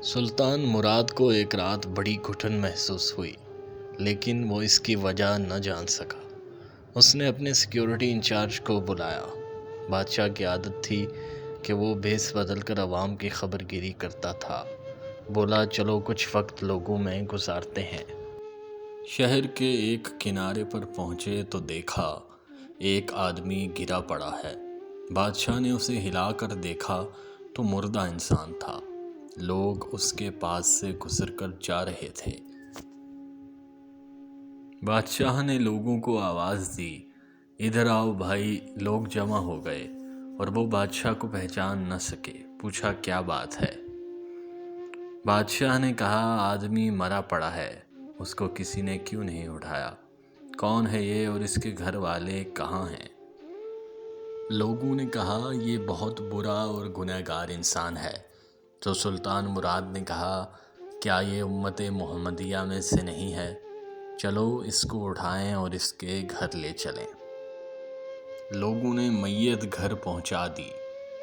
سلطان مراد کو ایک رات بڑی گھٹن محسوس ہوئی، لیکن وہ اس کی وجہ نہ جان سکا۔ اس نے اپنے سیکیورٹی انچارج کو بلایا۔ بادشاہ کی عادت تھی کہ وہ بھیس بدل کر عوام کی خبر گیری کرتا تھا۔ بولا، چلو کچھ وقت لوگوں میں گزارتے ہیں۔ شہر کے ایک کنارے پر پہنچے تو دیکھا ایک آدمی گرا پڑا ہے۔ بادشاہ نے اسے ہلا کر دیکھا تو مردہ انسان تھا۔ لوگ اس کے پاس سے گزر کر جا رہے تھے۔ بادشاہ نے لوگوں کو آواز دی، ادھر آؤ بھائی۔ لوگ جمع ہو گئے اور وہ بادشاہ کو پہچان نہ سکے۔ پوچھا، کیا بات ہے؟ بادشاہ نے کہا، آدمی مرا پڑا ہے، اس کو کسی نے کیوں نہیں اٹھایا؟ کون ہے یہ اور اس کے گھر والے کہاں ہیں؟ لوگوں نے کہا، یہ بہت برا اور گنہگار انسان ہے۔ تو سلطان مراد نے کہا، کیا یہ امت محمدیہ میں سے نہیں ہے؟ چلو اس کو اٹھائیں اور اس کے گھر لے چلیں۔ لوگوں نے میت گھر پہنچا دی۔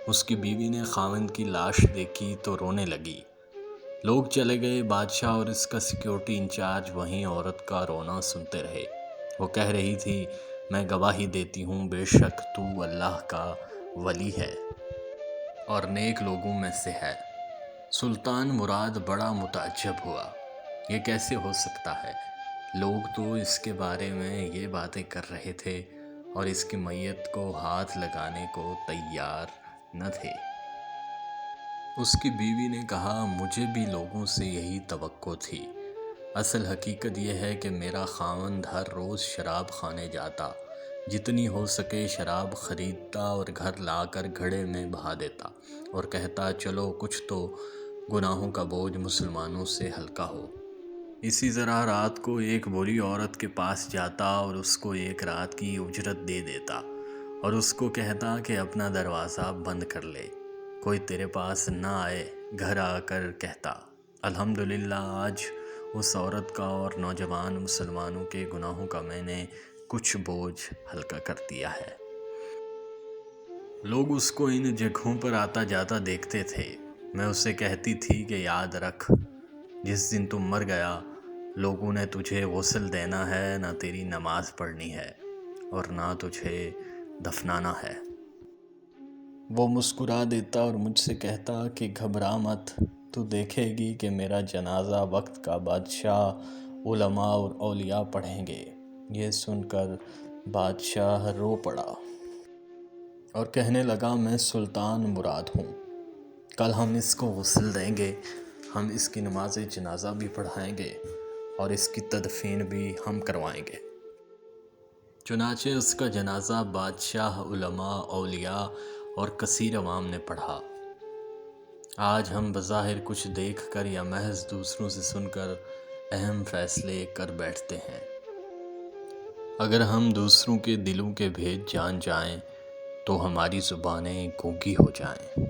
اس کی بیوی نے خاوند کی لاش دیکھی تو رونے لگی۔ لوگ چلے گئے۔ بادشاہ اور اس کا سیکیورٹی انچارج وہیں عورت کا رونا سنتے رہے۔ وہ کہہ رہی تھی، میں گواہی دیتی ہوں بے شک تو اللہ کا ولی ہے اور نیک لوگوں میں سے ہے۔ سلطان مراد بڑا متعجب ہوا، یہ کیسے ہو سکتا ہے؟ لوگ تو اس کے بارے میں یہ باتیں کر رہے تھے اور اس کی میت کو ہاتھ لگانے کو تیار نہ تھے۔ اس کی بیوی نے کہا، مجھے بھی لوگوں سے یہی توقع تھی۔ اصل حقیقت یہ ہے کہ میرا خاوند ہر روز شراب خانے جاتا، جتنی ہو سکے شراب خریدتا اور گھر لا کر گھڑے میں بہا دیتا اور کہتا، چلو کچھ تو گناہوں کا بوجھ مسلمانوں سے ہلکا ہو۔ اسی طرح رات کو ایک بری عورت کے پاس جاتا اور اس کو ایک رات کی اجرت دے دیتا اور اس کو کہتا کہ اپنا دروازہ بند کر لے، کوئی تیرے پاس نہ آئے۔ گھر آ کر کہتا، الحمدللہ آج اس عورت کا اور نوجوان مسلمانوں کے گناہوں کا میں نے کچھ بوجھ ہلکا کر دیا ہے۔ لوگ اس کو ان جگہوں پر آتا جاتا دیکھتے تھے۔ میں اسے کہتی تھی کہ یاد رکھ، جس دن تم مر گیا، لوگوں نے تجھے غسل دینا ہے، نہ تیری نماز پڑھنی ہے اور نہ تجھے دفنانا ہے۔ وہ مسکرا دیتا اور مجھ سے کہتا کہ گھبرا مت، تو دیکھے گی کہ میرا جنازہ وقت کا بادشاہ، علماء اور اولیاء پڑھیں گے۔ یہ سن کر بادشاہ رو پڑا اور کہنے لگا، میں سلطان مراد ہوں، کل ہم اس کو غسل دیں گے، ہم اس کی نماز جنازہ بھی پڑھائیں گے اور اس کی تدفین بھی ہم کروائیں گے۔ چنانچہ اس کا جنازہ بادشاہ، علماء، اولیاء اور کثیر عوام نے پڑھا۔ آج ہم بظاہر کچھ دیکھ کر یا محض دوسروں سے سن کر اہم فیصلے کر بیٹھتے ہیں۔ اگر ہم دوسروں کے دلوں کے بھید جان جائیں تو ہماری زبانیں گونگی ہو جائیں۔